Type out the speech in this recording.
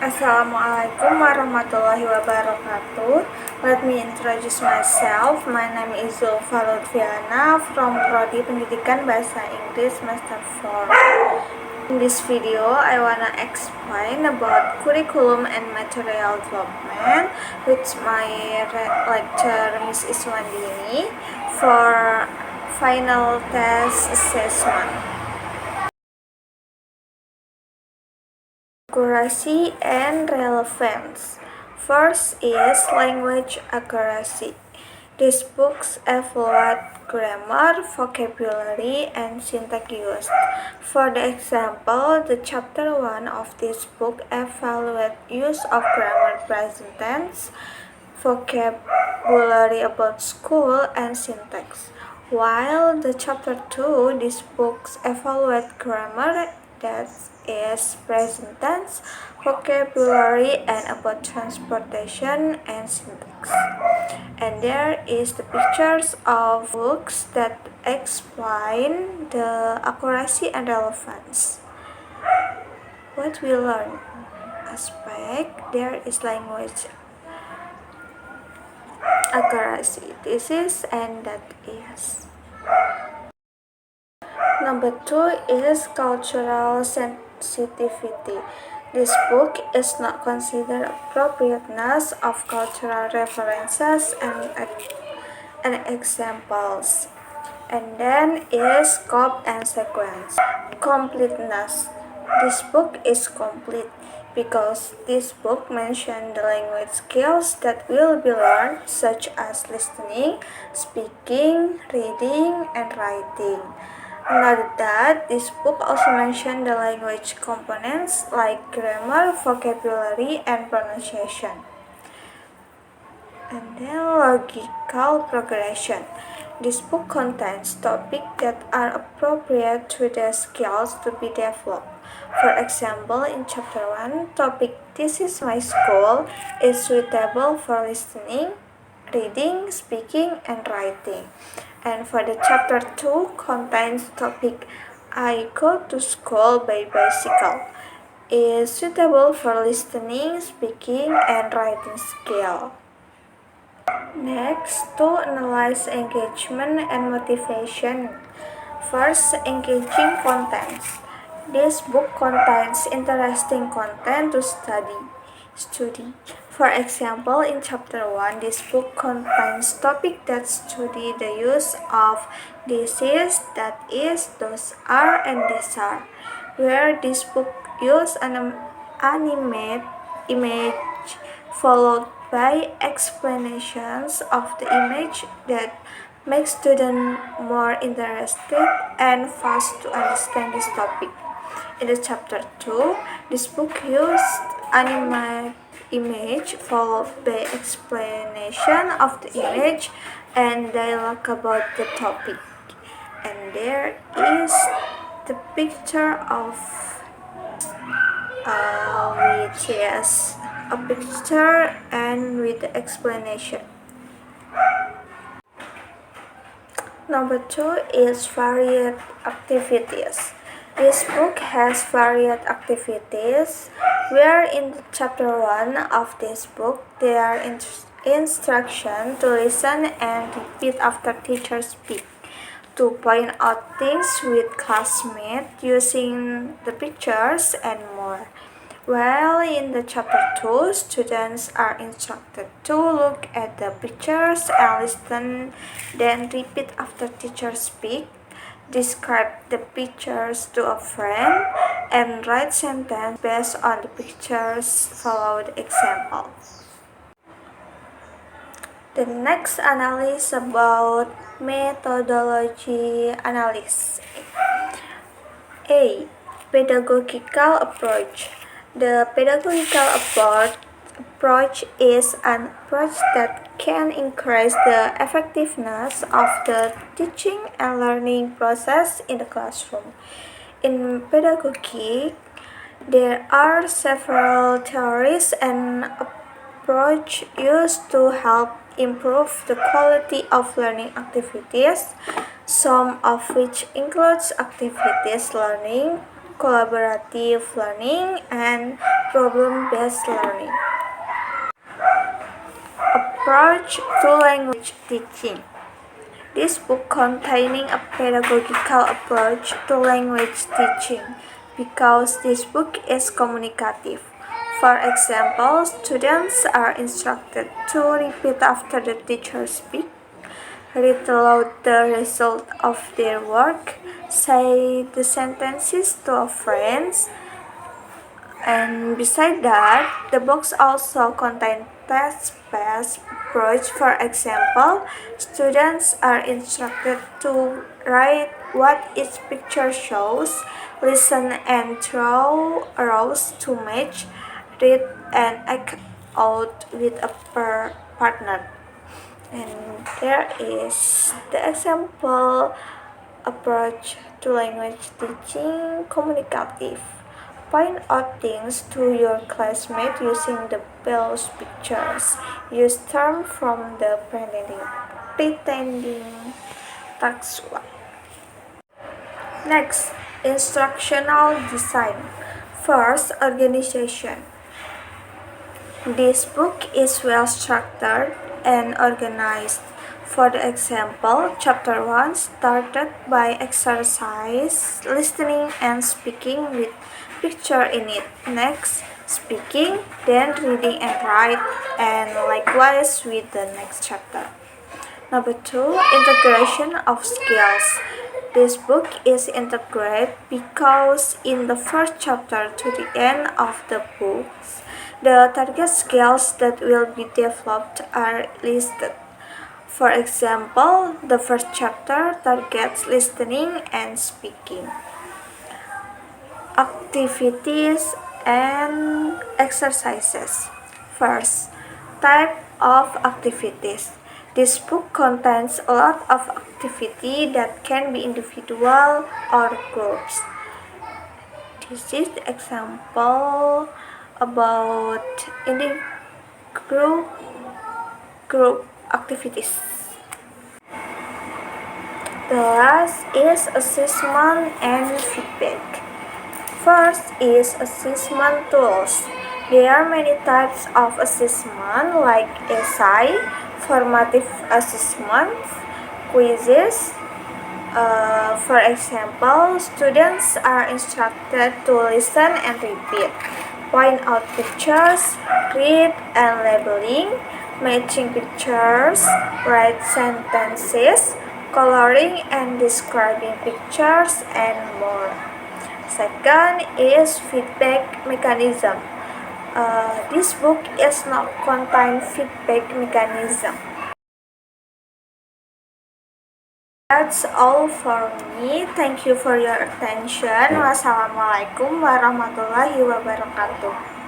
Assalamualaikum warahmatullahi wabarakatuh. Let me introduce myself. My name is Zulfa Lutfiana from Prodi Pendidikan Bahasa Inggris Semester 4. In this video, I wanna explain about curriculum and material development with my lecturer Miss Iswandini for final test assessment. Accuracy and relevance. First is language accuracy. These books evaluate grammar, vocabulary, and syntax used. For the example, the chapter 1 of this book evaluates use of grammar, present tense, vocabulary about school, and syntax. While the chapter 2, these books evaluate grammar, that is present tense, vocabulary, and about transportation and syntax. And there is the pictures of books that explain the accuracy and relevance. What we learn aspect, there is language accuracy. This is and that is. Number 2 is cultural sensitivity. This book is not considered appropriateness of cultural references and examples. And then is scope and sequence. Completeness. This book is complete because this book mentions the language skills that will be learned, such as listening, speaking, reading, and writing. Note that this book also mentions the language components like grammar, vocabulary, and pronunciation. And then logical progression. This book contains topics that are appropriate to the skills to be developed. For example, in chapter 1, topic "This is my school" is suitable for listening, reading, speaking, and writing. And for the chapter 2 contains topic "I go to school by bicycle" is suitable for listening, speaking, and writing skill. Next, to analyze engagement and motivation. First, engaging contents. This book contains interesting content to study. For example, in chapter 1, this book contains topics that study the use of this is, that is, those are, and these are, where this book uses an animate image followed by explanations of the image that make students more interested and fast to understand this topic. In the chapter 2, this book used animate image followed by explanation of the image and dialogue about the topic. And there is the picture of which is a picture and with the explanation. Number 2 is varied activities. This book has varied activities, where in chapter 1 of this book there are instructions to listen and repeat after teachers speak, to point out things with classmates using the pictures, and more. While in the chapter 2, students are instructed to look at the pictures and listen, then repeat after teachers speak, describe the pictures to a friend, and write sentences based on the pictures followed examples. The next analysis about methodology analysis. A. Pedagogical approach. The pedagogical approach is an approach that can increase the effectiveness of the teaching and learning process in the classroom. In pedagogy, there are several theories and approaches used to help improve the quality of learning activities, some of which includes activities learning, collaborative learning, and problem-based learning. Approach to language teaching. This book containing a pedagogical approach to language teaching because this book is communicative. For example, students are instructed to repeat after the teacher speaks, read aloud the result of their work, say the sentences to a friend, and beside that, the books also contain test-based approach. For example, students are instructed to write what each picture shows, listen and draw rows to match, read and act out with a partner. And there is the example approach to language teaching communicative. Point out things to your classmate using the Bell's pictures. Use terms from the pretending text. Next, instructional design. First, organization. This book is well structured and organized. For the example, chapter 1 started by exercise, listening and speaking with picture in it. Next, speaking, then reading and write, and likewise with the next chapter. Number 2, integration of skills. This book is integrated because in the first chapter to the end of the book, the target skills that will be developed are listed. For example, the first chapter targets listening and speaking. Activities and exercises. First, type of activities. This book contains a lot of activity that can be individual or groups. This is the example about group activities. The last is assessment and feedback. First is assessment tools. There are many types of assessment like essay, formative assessments, quizzes. For example, students are instructed to listen and repeat, point out pictures, read and labeling, matching pictures, write sentences, coloring and describing pictures, and more. Second is feedback mechanism. This book is not contain feedback mechanism. That's all for me. Thank you for your attention. Wassalamualaikum warahmatullahi wabarakatuh.